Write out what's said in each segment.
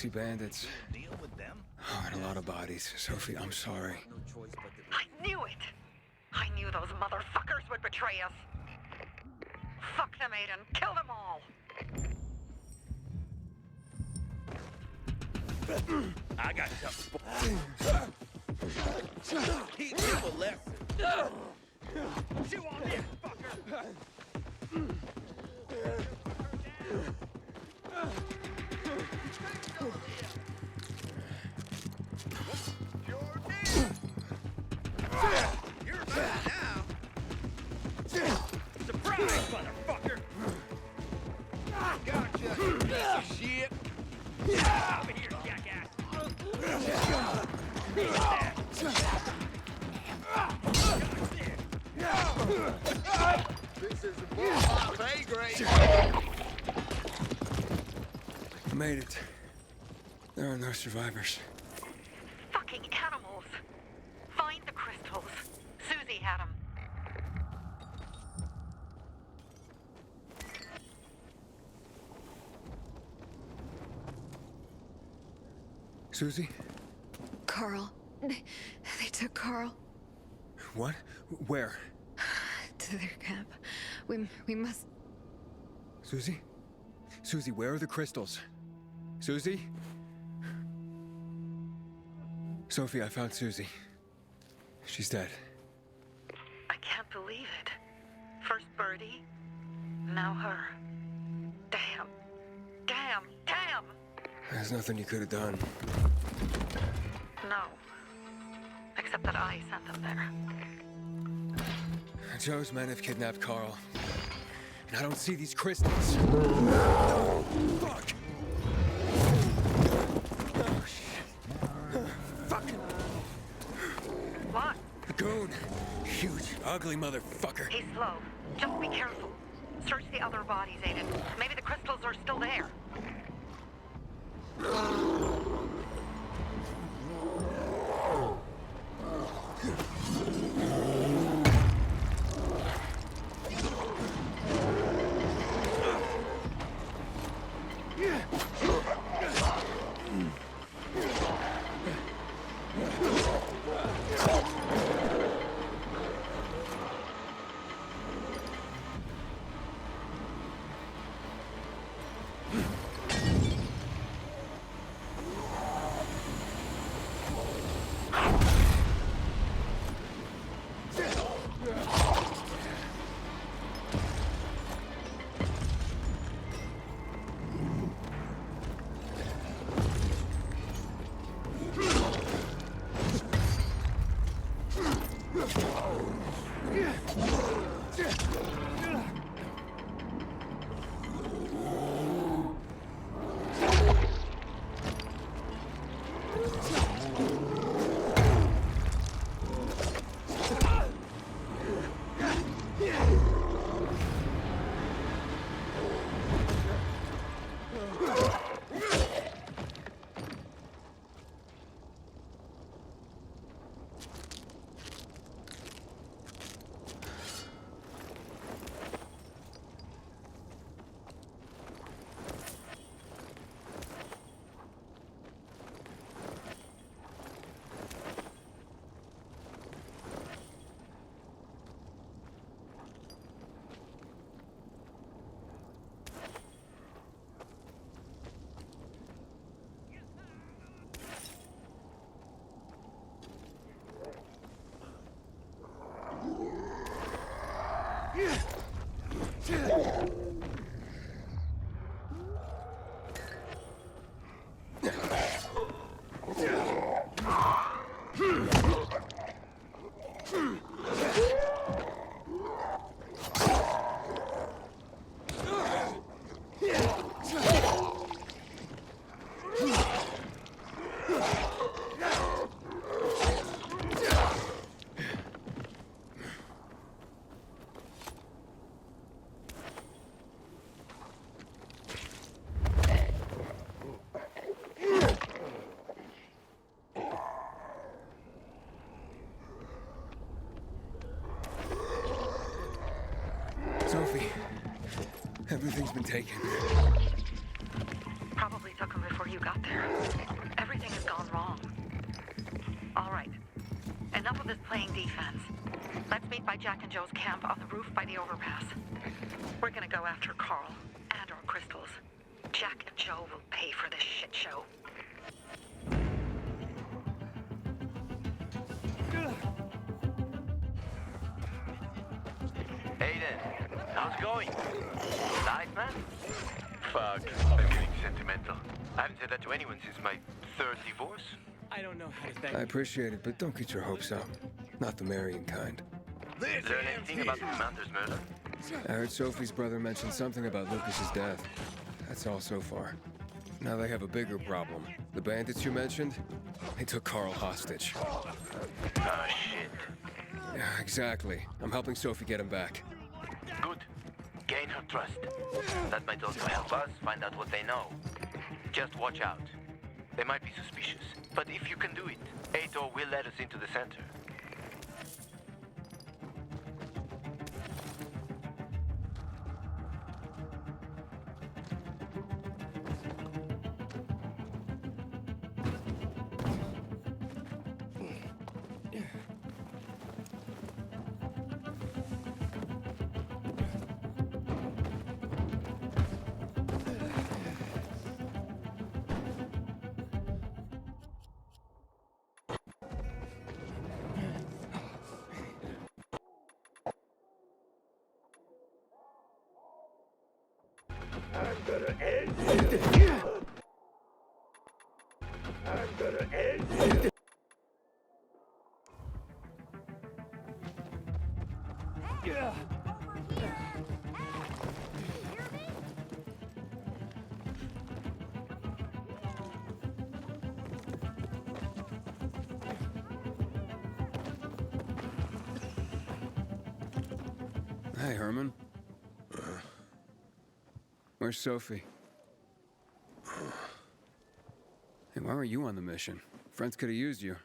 Nazi bandits. Deal with them? Oh, and a lot of bodies. Sophie, I'm sorry. I knew it! I knew those motherfuckers would betray us! Fuck them, Aiden! Kill them all! I got something. Teach you a lesson. Chew on this, fucker! You're mine now. Surprise, motherfucker! Gotcha, you piece of shit! Over here, jackass! This is a pay grade. I made it. There are no survivors. Fucking animals! Find the crystals. Suzie had them. Suzie? Carl. They took Carl What? Where? to their camp. We must... Suzie? Suzie, where are the crystals? Suzie? Sophie, I found Suzie. She's dead. I can't believe it. First Birdie, now her. Damn. Damn. Damn! There's nothing you could have done. No. Except that I sent them there. Joe's men have kidnapped Carl. And I don't see these crystals. Fuck! Oh, shit. Fucking... What? The goon. Huge, ugly motherfucker. He's slow. Just be careful. Search the other bodies, Aiden. Maybe the crystals are still there. Sophie, everything's been taken. Probably took him before you got there. Everything has gone wrong. All right. Enough of this playing defense. Let's meet by Jack and Joe's camp on the roof by the overpass. We're gonna go after Carl and our crystals. Jack and Joe will pay for this shit show. Aiden, how's it going? Nice, man? Fuck, I'm getting sentimental. I haven't said that to anyone since my third divorce. I don't know how to thank I you. appreciate it, but don't get your hopes up. Not the marrying kind. Learn anything about the Commander's murder? I heard Sophie's brother mention something about Lucas's death. That's all so far. Now they have a bigger problem. The bandits you mentioned, they took Carl hostage. Oh, shit. Yeah, exactly. I'm helping Sophie get him back. Good. Gain her trust. That might also help us find out what they know. Just watch out. They might be suspicious. But if you can do it, Aitor will let us into the center. Hey, Herman. Where's Sophie? Hey, why were you on the mission? Friends could have used you.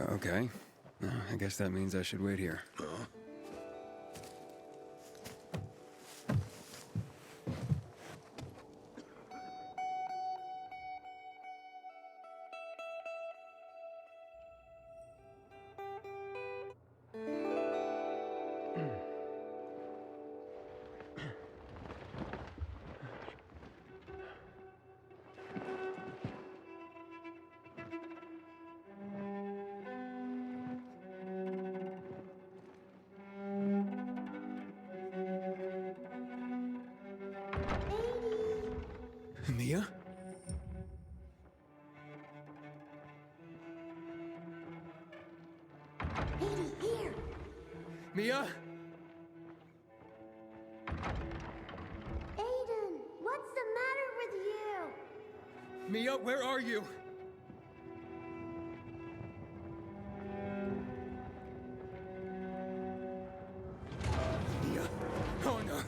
Okay. I guess that means I should wait here. Mia? Here. Mia? Aiden, what's the matter with you? Mia, where are you? Mia? Oh, no.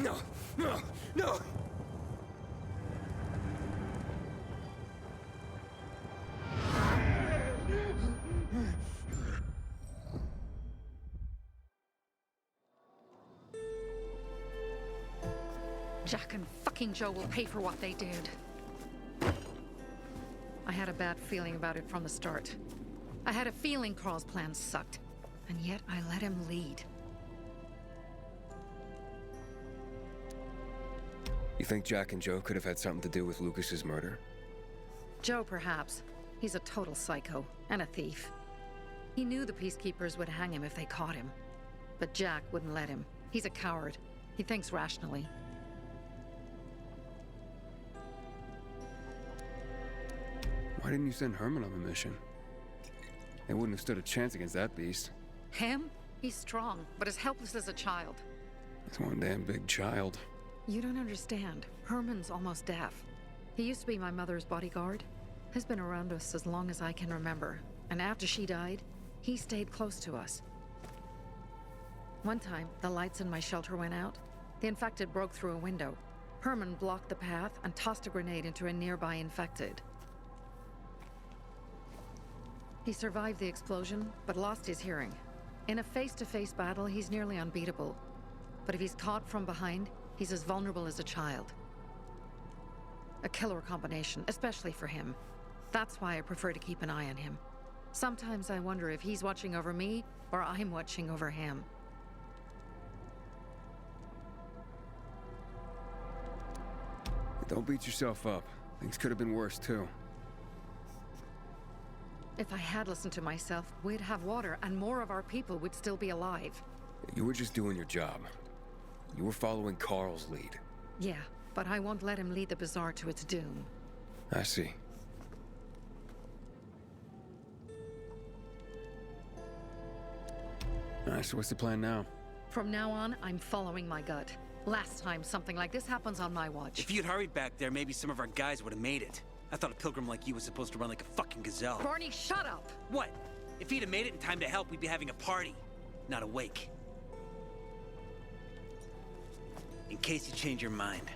No. No. No. Jack and fucking Joe will pay for what they did. I had a bad feeling about it from the start. I had a feeling Carl's plan sucked, and yet I let him lead. You think Jack and Joe could have had something to do with Lucas's murder? Joe, perhaps. He's a total psycho, and a thief. He knew the peacekeepers would hang him if they caught him. But Jack wouldn't let him. He's a coward. He thinks rationally. Why didn't you send Herman on the mission? They wouldn't have stood a chance against that beast. Him? He's strong, but as helpless as a child. It's one damn big child. You don't understand. Herman's almost deaf. He used to be my mother's bodyguard. He's been around us as long as I can remember. And after she died, he stayed close to us. One time, the lights in my shelter went out. The infected broke through a window. Herman blocked the path and tossed a grenade into a nearby infected. He survived the explosion, but lost his hearing. In a face-to-face battle, he's nearly unbeatable. But if he's caught from behind, he's as vulnerable as a child. A killer combination, especially for him. That's why I prefer to keep an eye on him. Sometimes I wonder if he's watching over me, or I'm watching over him. Don't beat yourself up. Things could have been worse, too. If I had listened to myself, we'd have water, and more of our people would still be alive. You were just doing your job. You were following Carl's lead. Yeah, but I won't let him lead the Bazaar to its doom. I see. Alright, so what's the plan now? From now on, I'm following my gut. Last time something like this happens on my watch. If you'd hurried back there, maybe some of our guys would have made it. I thought a pilgrim like you was supposed to run like a fucking gazelle. Barney, shut up! What? If he'd have made it in time to help, we'd be having a party, not a wake. In case you change your mind.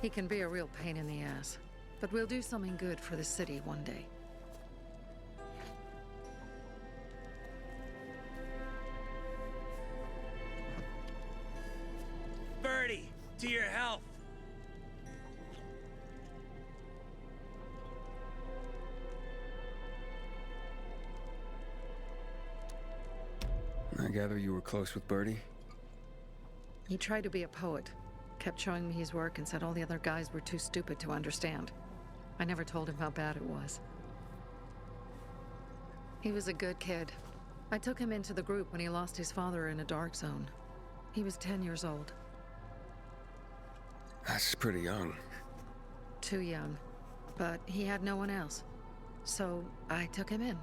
He can be a real pain in the ass. But we'll do something good for the city one day. Birdie, to your health. I gather you were close with Birdie? He tried to be a poet, kept showing me his work and said all the other guys were too stupid to understand. I never told him how bad it was. He was a good kid. I took him into the group when he lost his father in a dark zone. He was 10 years old. That's pretty young. Too young. But he had no one else. So I took him in.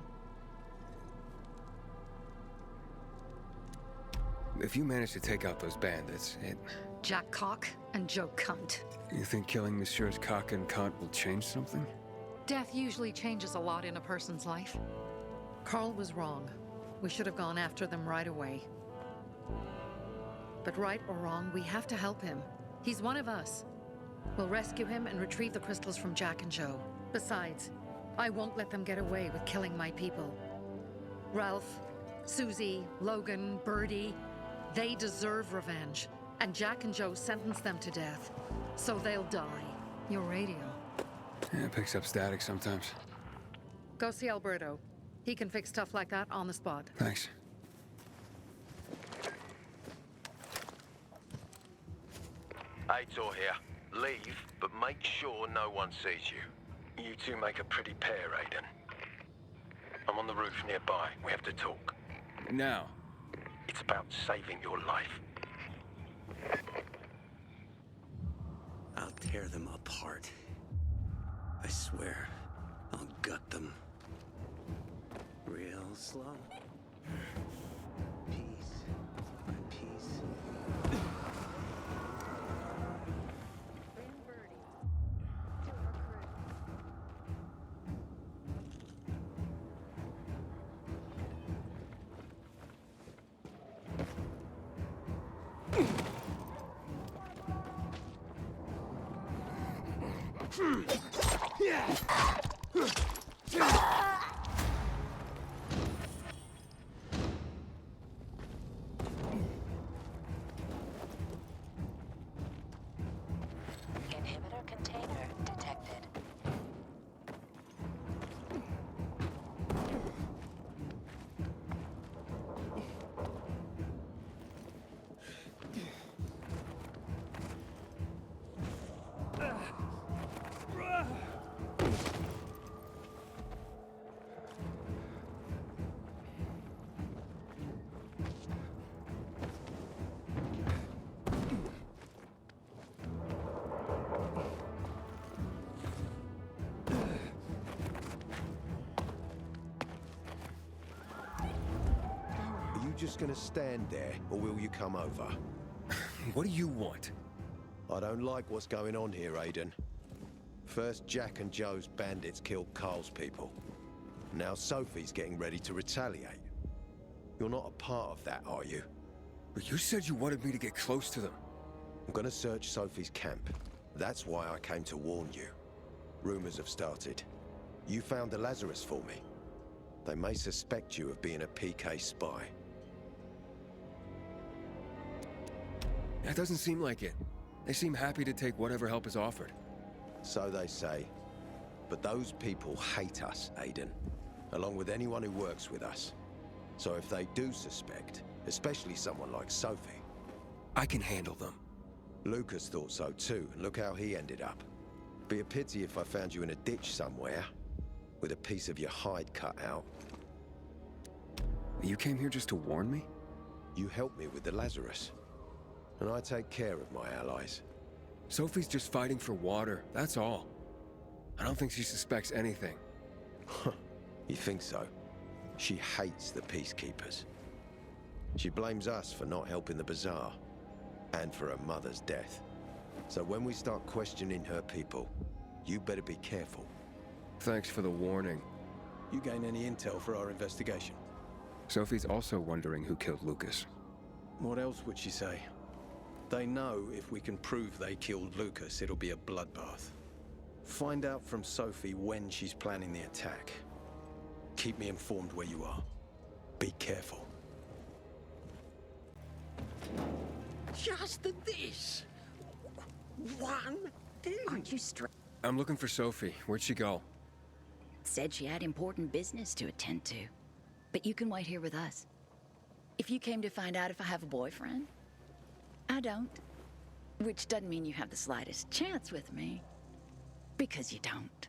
If you manage to take out those bandits, Jack Cock and Joe Cunt. You think killing Messieurs Cock and Cunt will change something? Death usually changes a lot in a person's life. Carl was wrong. We should have gone after them right away. But right or wrong, we have to help him. He's one of us. We'll rescue him and retrieve the crystals from Jack and Joe. Besides, I won't let them get away with killing my people. Ralph, Suzie, Logan, Birdie, they deserve revenge. And Jack and Joe sentenced them to death. So they'll die. Your radio. Yeah, it picks up static sometimes. Go see Alberto. He can fix stuff like that on the spot. Thanks. Aitor here. Leave, but make sure no one sees you. You two make a pretty pair, Aiden. I'm on the roof nearby. We have to talk. Now. It's about saving your life. I'll tear them apart. I swear, I'll gut them. Real slow. Piece by piece. Inhibitor container detected. Just gonna stand there, or will you come over? What do you want? I don't like what's going on here, Aiden. First, Jack and Joe's bandits killed Carl's people. Now Sophie's getting ready to retaliate. You're not a part of that, are you? But you said you wanted me to get close to them. I'm gonna search Sophie's camp. That's why I came to warn you. Rumors have started. You found the Lazarus for me. They may suspect you of being a PK spy. It doesn't seem like it. They seem happy to take whatever help is offered. So they say. But those people hate us, Aiden. Along with anyone who works with us. So if they do suspect, especially someone like Sophie... I can handle them. Lucas thought so too, and look how he ended up. Be a pity if I found you in a ditch somewhere, with a piece of your hide cut out. You came here just to warn me? You helped me with the Lazarus. And I take care of my allies. Sophie's just fighting for water, that's all. I don't think she suspects anything. You think so? She hates the peacekeepers. She blames us for not helping the Bazaar, and for her mother's death. So when we start questioning her people, you better be careful. Thanks for the warning. You gain any intel for our investigation? Sophie's also wondering who killed Lucas. What else would she say? They know if we can prove they killed Lucas, it'll be a bloodbath. Find out from Sophie when she's planning the attack. Keep me informed where you are. Be careful. Just this. One thing. Aren't you straight? I'm looking for Sophie. Where'd she go? Said she had important business to attend to. But you can wait here with us. If you came to find out if I have a boyfriend, I don't. Which doesn't mean you have the slightest chance with me. Because you don't.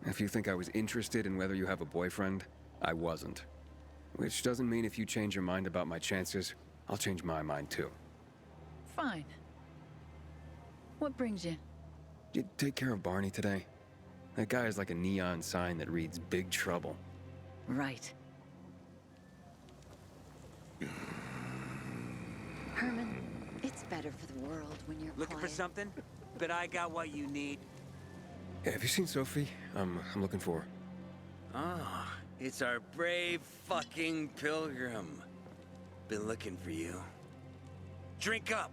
If you think I was interested in whether you have a boyfriend, I wasn't. Which doesn't mean if you change your mind about my chances, I'll change my mind too. Fine. What brings you? Did you take care of Barney today? That guy is like a neon sign that reads Big Trouble. Right. Herman, it's better for the world when you're Looking quiet. for something? But I got what you need. Yeah, have you seen Sophie? I'm looking for her. Ah, it's our brave fucking pilgrim. Been looking for you. Drink up.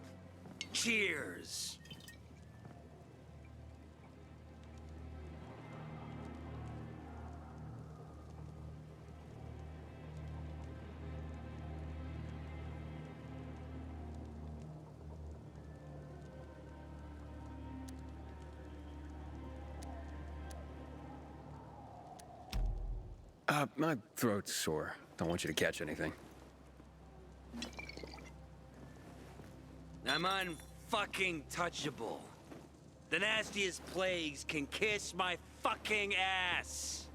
Cheers. My throat's sore. Don't want you to catch anything. I'm unfucking touchable. The nastiest plagues can kiss my fucking ass.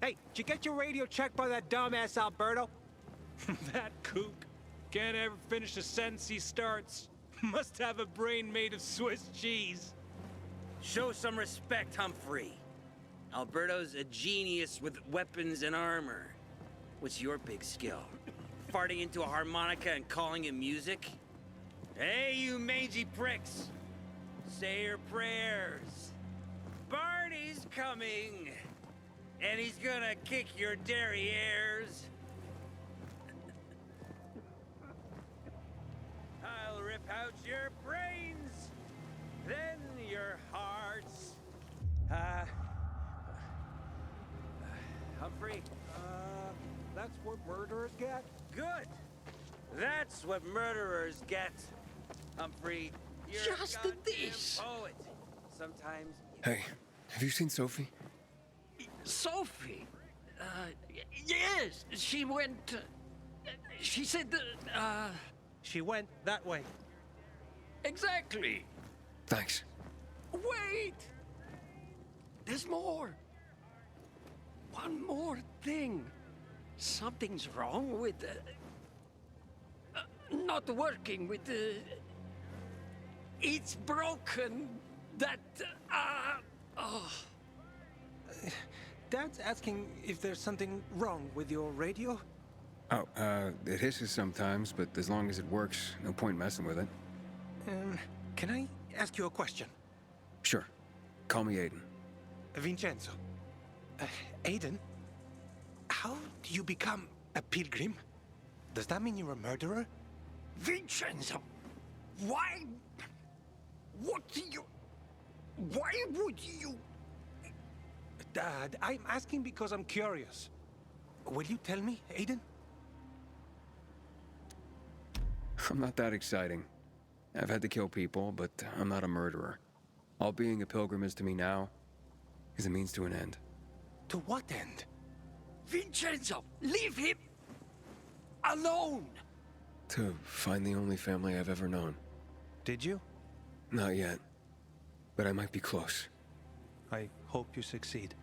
Hey, did you get your radio checked by that dumbass Alberto? That kook can't ever finish a sentence he starts. Must have a brain made of Swiss cheese. Show some respect, Humphrey. Alberto's a genius with weapons and armor. What's your big skill? Farting into a harmonica and calling it music? Hey, you mangy pricks! Say your prayers. Barney's coming! And he's gonna kick your derrieres. I'll rip out your brains, then your hearts. Humphrey? That's what murderers get? Good! That's what murderers get, Humphrey. You're Just a goddamn this. poet. Sometimes... Hey, have you seen Sophie? Sophie? Yes, she went... she said that, She went that way. Exactly. Thanks. Wait! There's more. One more thing. Something's wrong with not working with it's broken. That Dad's asking if there's something wrong with your radio? Oh, it hisses sometimes, but as long as it works, no point messing with it. Can I ask you a question? Sure. Call me Aiden. Vincenzo. Aiden? How do you become a pilgrim? Does that mean you're a murderer? Vincenzo, why? What do you? Why would you? Dad, I'm asking because I'm curious. Will you tell me, Aiden? I'm not that exciting. I've had to kill people, but I'm not a murderer. All being a pilgrim is to me now is a means to an end. To what end? Vincenzo, leave him alone! To find the only family I've ever known. Did you? Not yet. But I might be close. I hope you succeed.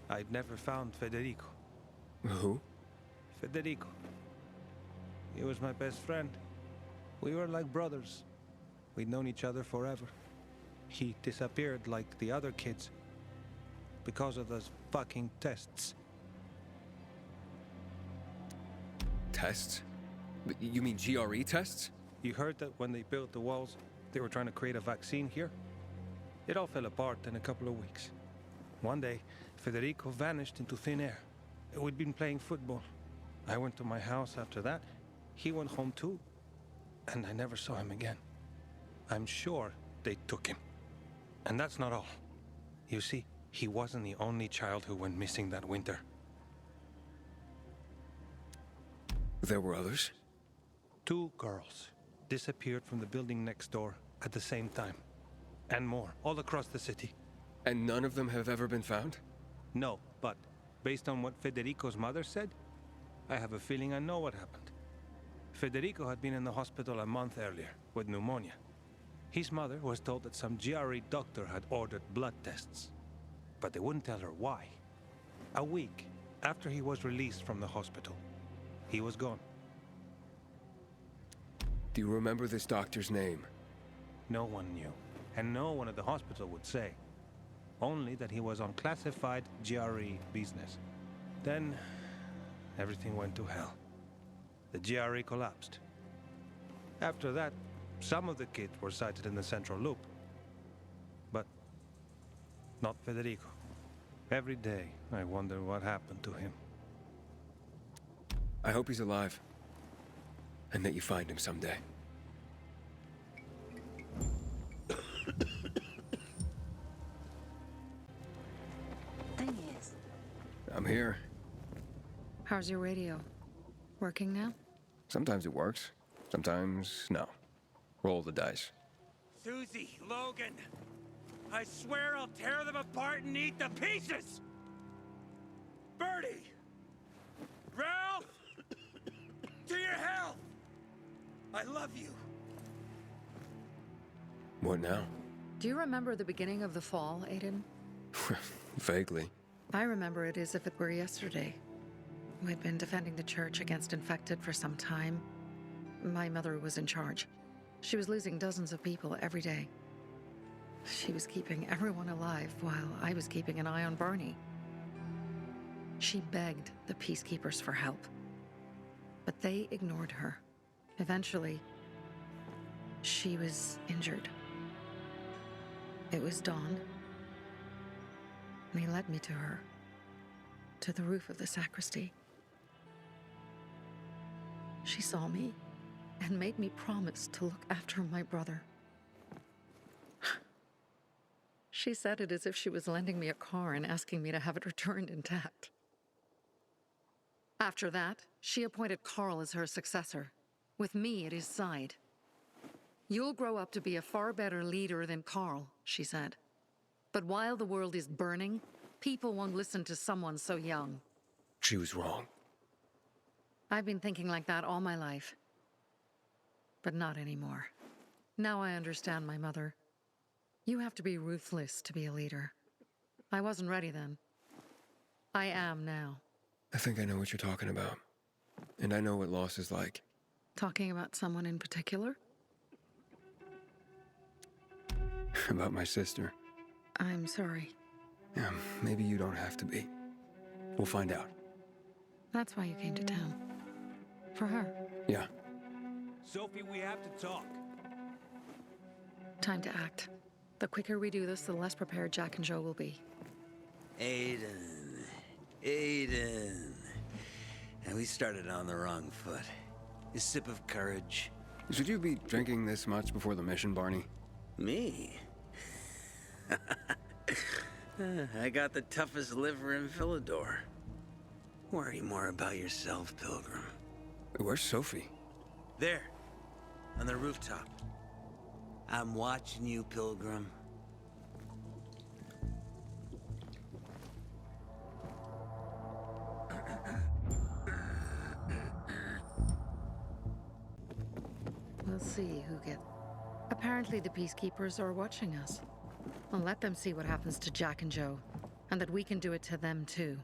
I'd never found Federico. Who? Federico. He was my best friend. We were like brothers. We'd known each other forever. He disappeared like the other kids. Because of those fucking tests. Tests? You mean GRE tests? You heard that when they built the walls, they were trying to create a vaccine here? It all fell apart in a couple of weeks. One day, Federico vanished into thin air. We'd been playing football. I went to my house after that. He went home too. And I never saw him again. I'm sure they took him. And that's not all. You see, he wasn't the only child who went missing that winter. There were others? 2 girls disappeared from the building next door at the same time. And more, all across the city. And none of them have ever been found? No, but based on what Federico's mother said, I have a feeling I know what happened. Federico had been in the hospital a month earlier with pneumonia. His mother was told that some GRE doctor had ordered blood tests, but they wouldn't tell her why. A week after he was released from the hospital, he was gone. Do you remember this doctor's name? No one knew, and no one at the hospital would say. Only that he was on classified GRE business. Then, everything went to hell. The GRE collapsed. After that, some of the kids were sighted in the central loop. But not Federico. Every day, I wonder what happened to him. I hope he's alive. And that you find him someday. Thing is, I'm here. How's your radio? Working now? Sometimes it works. Sometimes, no. Roll the dice. Suzie, Logan, I swear I'll tear them apart and eat the pieces! Bertie! Ralph! To your health! I love you. What now? Do you remember the beginning of the fall, Aiden? Vaguely. I remember it as if it were yesterday. We'd been defending the church against infected for some time. My mother was in charge. She was losing dozens of people every day. She was keeping everyone alive while I was keeping an eye on Barney. She begged the peacekeepers for help, but they ignored her. Eventually, she was injured. It was dawn, and he led me to her, to the roof of the sacristy. She saw me and made me promise to look after my brother. She said it as if she was lending me a car and asking me to have it returned intact. After that, she appointed Carl as her successor, with me at his side. You'll grow up to be a far better leader than Carl, she said. But while the world is burning, people won't listen to someone so young. She was wrong. I've been thinking like that all my life. But not anymore. Now I understand my mother. You have to be ruthless to be a leader. I wasn't ready then. I am now. I think I know what you're talking about. And I know what loss is like. Talking about someone in particular? About my sister. I'm sorry. Yeah, maybe you don't have to be. We'll find out. That's why you came to town. For her. Yeah. Sophie, we have to talk. Time to act. The quicker we do this, the less prepared Jack and Joe will be. Aiden. And we started on the wrong foot. A sip of courage. Should you be drinking this much before the mission, Barney? Me? I got the toughest liver in Villador. Worry more about yourself, Pilgrim. Where's Sophie? There, on the rooftop. I'm watching you, Pilgrim. We'll see who gets... Apparently the Peacekeepers are watching us. I'll let them see what happens to Jack and Joe, and that we can do it to them too.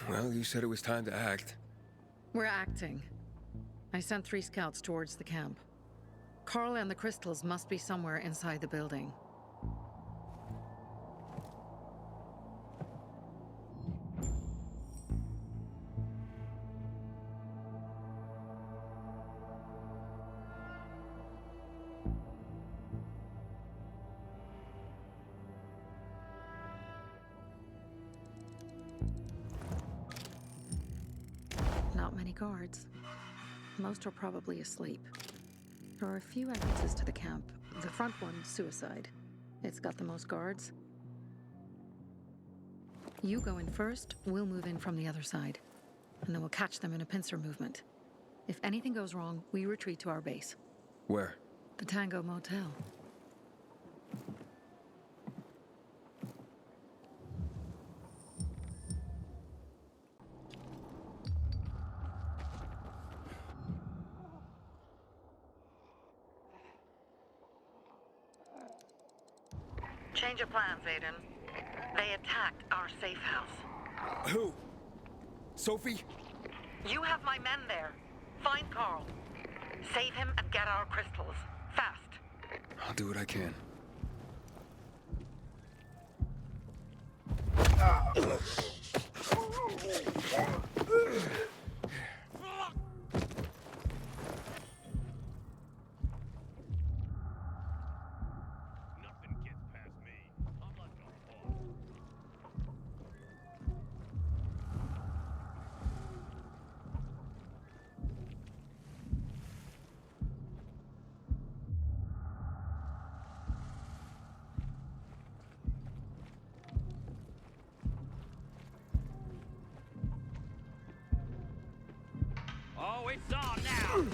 Well, you said it was time to act. We're acting. I sent 3 scouts towards the camp. Carl and the crystals must be somewhere inside the building. Not many guards. Most are probably asleep. There are a few entrances to the camp. The front one's suicide. It's got the most guards. You go in first, we'll move in from the other side. And then we'll catch them in a pincer movement. If anything goes wrong, we retreat to our base. Where? The Tango Motel. Change of plans, Aiden. They attacked our safe house. Who? Sophie? You have my men there. Find Carl. Save him and get our crystals. Fast. I'll do what I can. Oh, it's on now!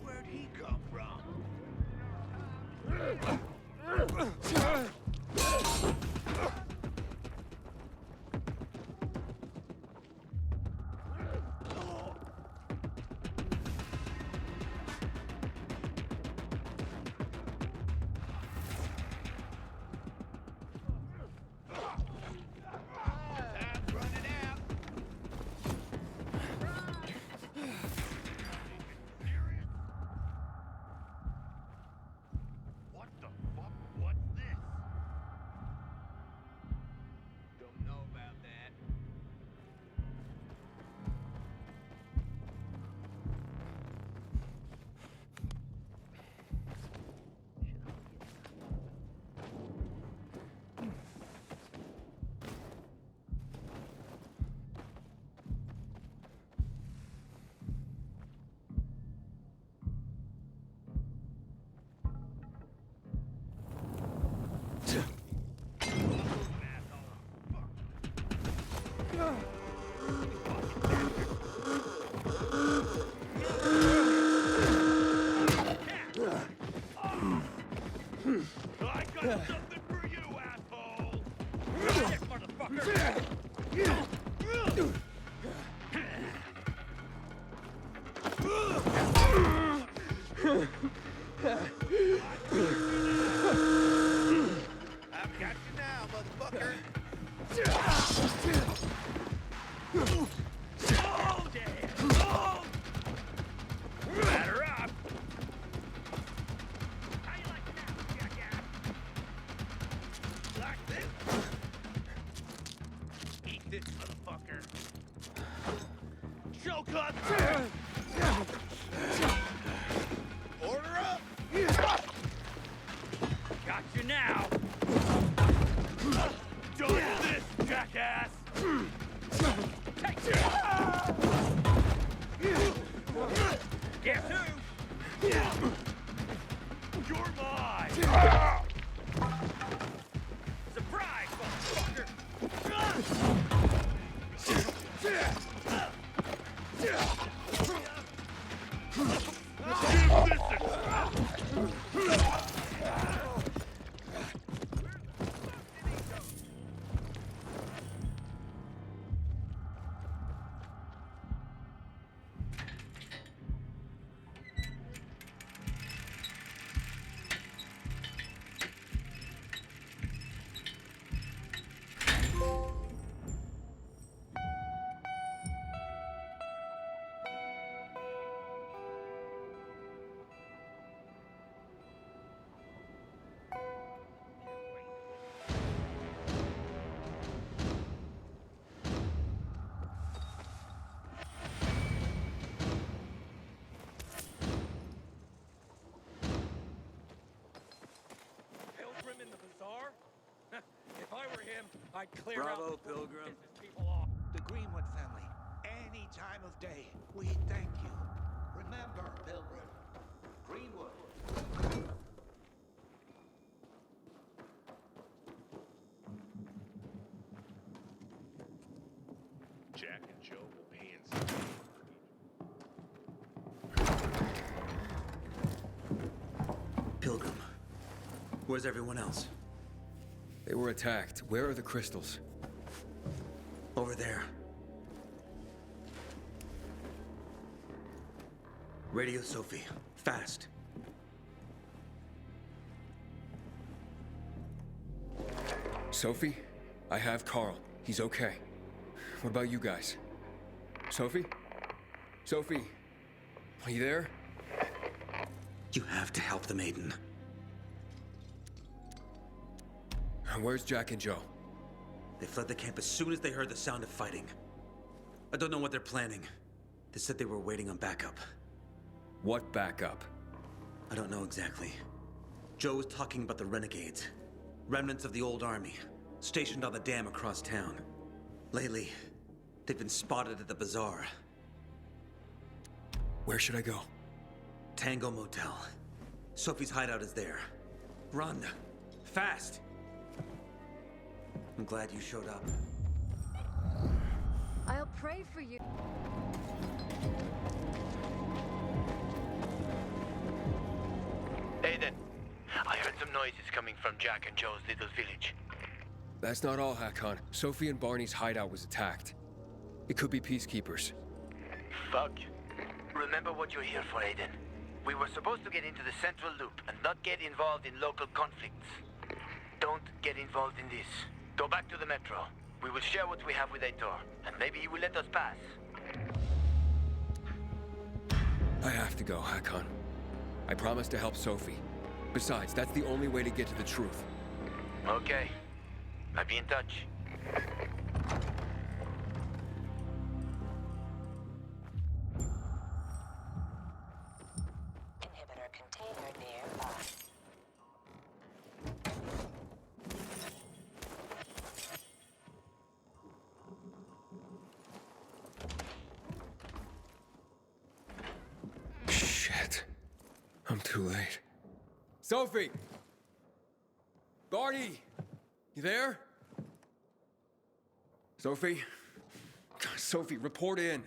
Where'd he come from? I've got you now, motherfucker. Oh, damn! Oh! Batter up! How you like that, jackass? Like this? Eat this, motherfucker. Choke up! Order up! Got you now! Join this, jackass! Take two! Guess who? You're mine! Surprise, motherfucker! In the bazaar? If I were him, I'd clear Bravo, out the Pilgrim. business people off. The Greenwood family, any time of day, we thank you. Remember, Pilgrim, Greenwood. Jack and Joe will pay in Pilgrim, where's everyone else? They were attacked. Where are the crystals? Over there. Radio Sophie. Fast. Sophie? I have Carl. He's okay. What about you guys? Sophie? Sophie? Are you there? You have to help the maiden. Where's Jack and Joe? They fled the camp as soon as they heard the sound of fighting. I don't know what they're planning. They said they were waiting on backup. What backup? I don't know exactly. Joe was talking about the renegades. Remnants of the old army, stationed on the dam across town. Lately, they've been spotted at the Bazaar. Where should I go? Tango Motel. Sophie's hideout is there. Run. Fast. I'm glad you showed up. I'll pray for you. Aiden, I heard some noises coming from Jack and Joe's little village. That's not all, Hakon. Sophie and Barney's hideout was attacked. It could be peacekeepers. Fuck. Remember what you're here for, Aiden. We were supposed to get into the Central Loop and not get involved in local conflicts. Don't get involved in this. Go back to the metro. We will share what we have with Aitor, and maybe he will let us pass. I have to go, Hakon. I promised to help Sophie. Besides, that's the only way to get to the truth. Okay. I'll be in touch. Inhibitor container nearby. Shit. I'm too late. Sophie! Barney! You there? Sophie? Sophie, report in.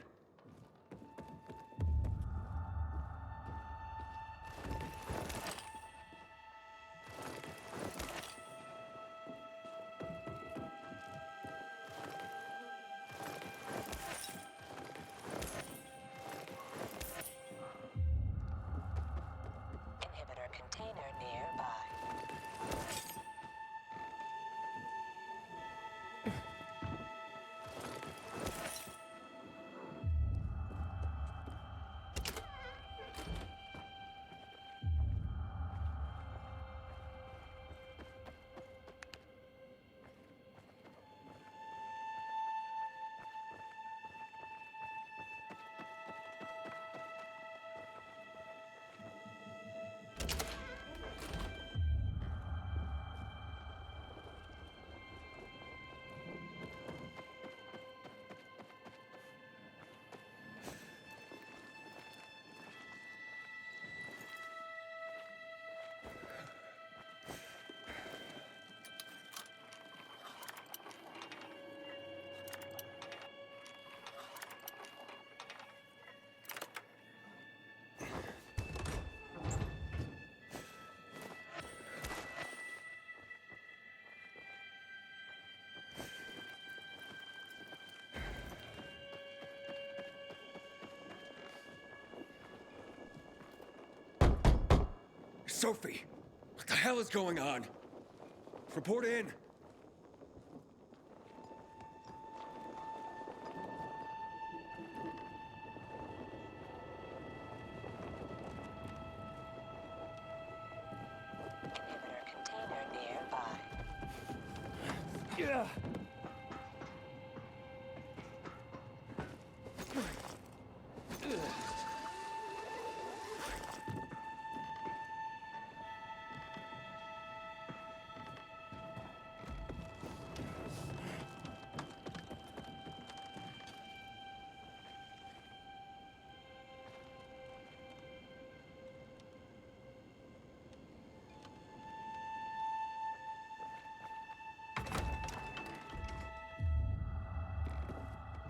Sophie! What the hell is going on? Report in. Inhibitor container nearby. Yeah.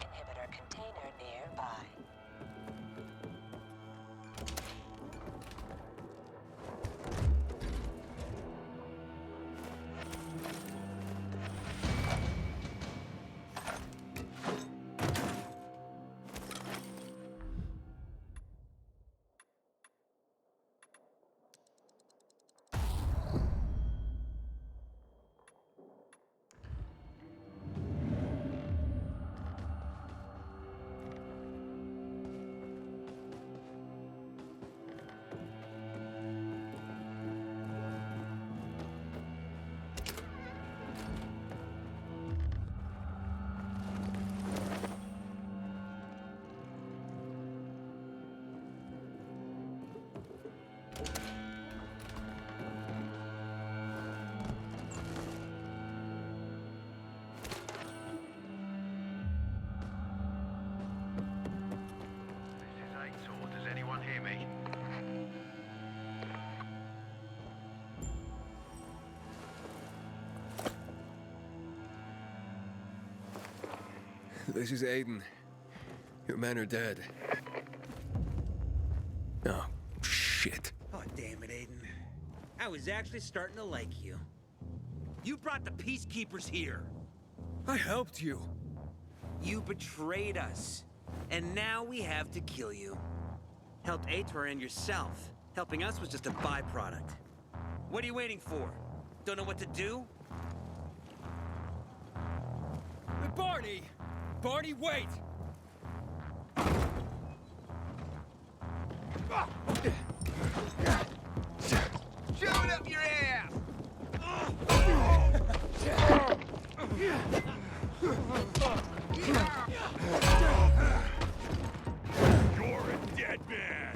Inhibitor container nearby. This is Aitor. Does anyone hear me? This is Aiden. Your men are dead. Oh, shit. Oh, damn it, Aiden. I was actually starting to like you. You brought the peacekeepers here. I helped you. You betrayed us. And now we have to kill you. Helped Aitor and yourself. Helping us was just a byproduct. What are you waiting for? Don't know what to do? Hey, Barney! Barney, wait! Shove it up your ass! You're a dead man!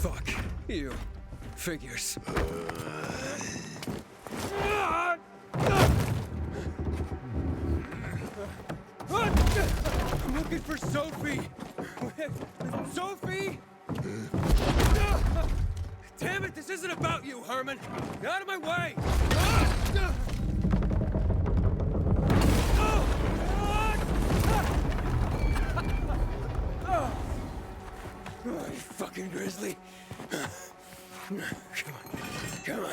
Fuck. You. Figures. I'm looking for Sophie! Sophie! Damn it, this isn't about you, Herman! Get out of my way! Oh, you fucking grizzly! Come on, come on.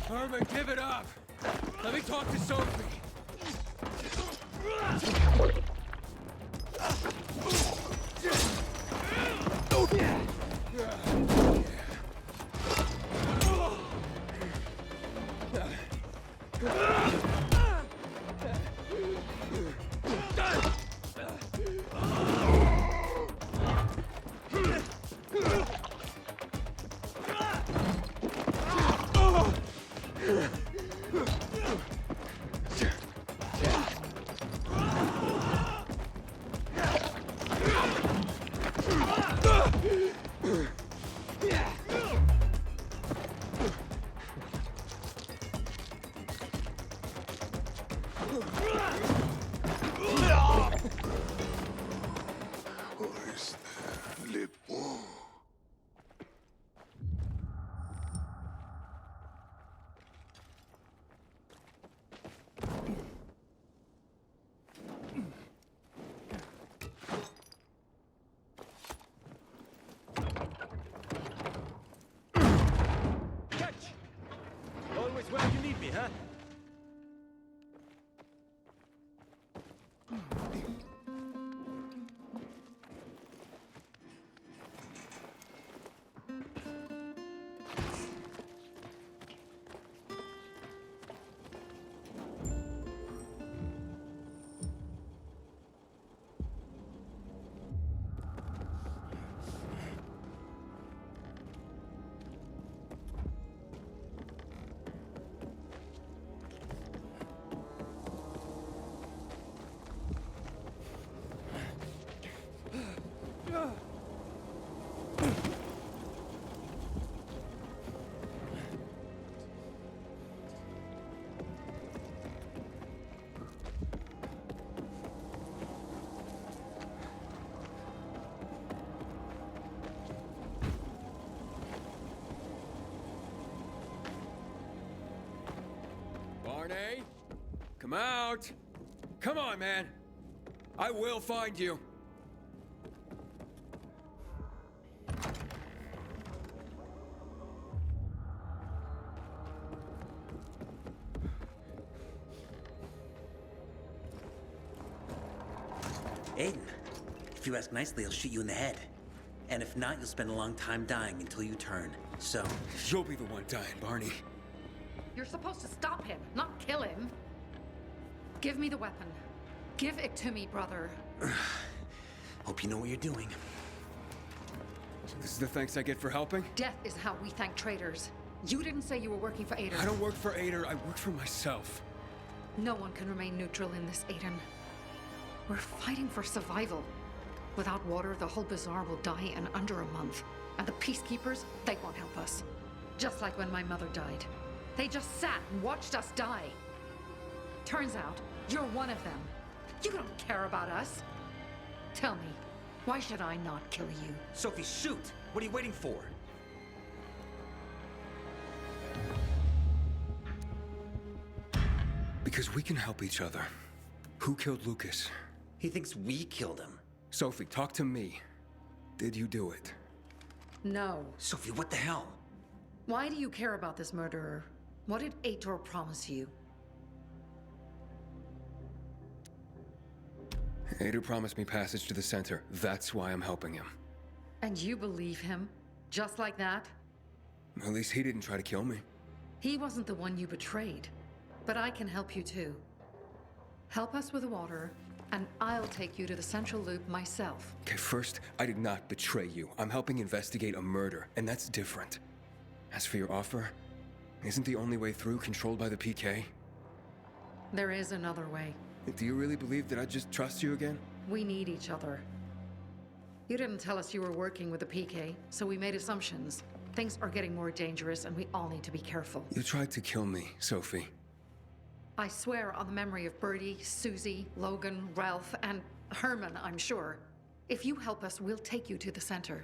Herman, give it up! Let me talk to Sophie! Always where you need me, huh? Barney? Come out! Come on, man! I will find you! Aiden, if you ask nicely, I'll shoot you in the head. And if not, you'll spend a long time dying until you turn. So... You'll be the one dying, Barney. You're supposed to stop him, not kill him. Give me the weapon. Give it to me, brother. Hope you know what you're doing. This is the thanks I get for helping? Death is how we thank traitors. You didn't say you were working for Aitor. I don't work for Aitor, I work for myself. No one can remain neutral in this, Aiden. We're fighting for survival. Without water, the whole Bazaar will die in under a month. And the peacekeepers, they won't help us. Just like when my mother died. They just sat and watched us die. Turns out, you're one of them. You don't care about us. Tell me, why should I not kill you? Sophie, shoot! What are you waiting for? Because we can help each other. Who killed Lucas? He thinks we killed him. Sophie, talk to me. Did you do it? No. Sophie, what the hell? Why do you care about this murderer? What did Aitor promise you? Aitor promised me passage to the center. That's why I'm helping him. And you believe him? Just like that? At least he didn't try to kill me. He wasn't the one you betrayed. But I can help you too. Help us with the water, and I'll take you to the central loop myself. Okay, first, I did not betray you. I'm helping investigate a murder, and that's different. As for your offer, isn't the only way through controlled by the PK? There is another way. Do you really believe that I'd just trust you again? We need each other. You didn't tell us you were working with the PK, so we made assumptions. Things are getting more dangerous, and we all need to be careful. You tried to kill me, Sophie. I swear on the memory of Birdie, Suzie, Logan, Ralph, and Herman, I'm sure. If you help us, we'll take you to the center.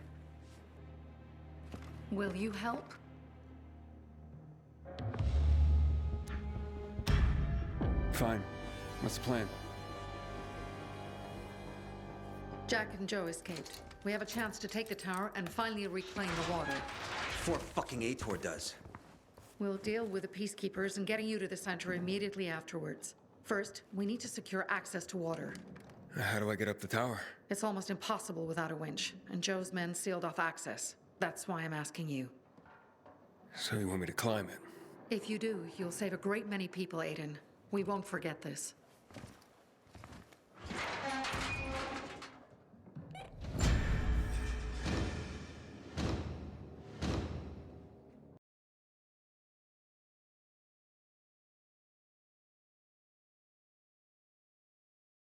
Will you help? Fine. What's the plan? Jack and Joe escaped. We have a chance to take the tower and finally reclaim the water. Before fucking Aitor does. We'll deal with the peacekeepers and getting you to the center immediately afterwards. First, we need to secure access to water. How do I get up the tower? It's almost impossible without a winch, and Joe's men sealed off access. That's why I'm asking you. So you want me to climb it? If you do, you'll save a great many people, Aiden. We won't forget this.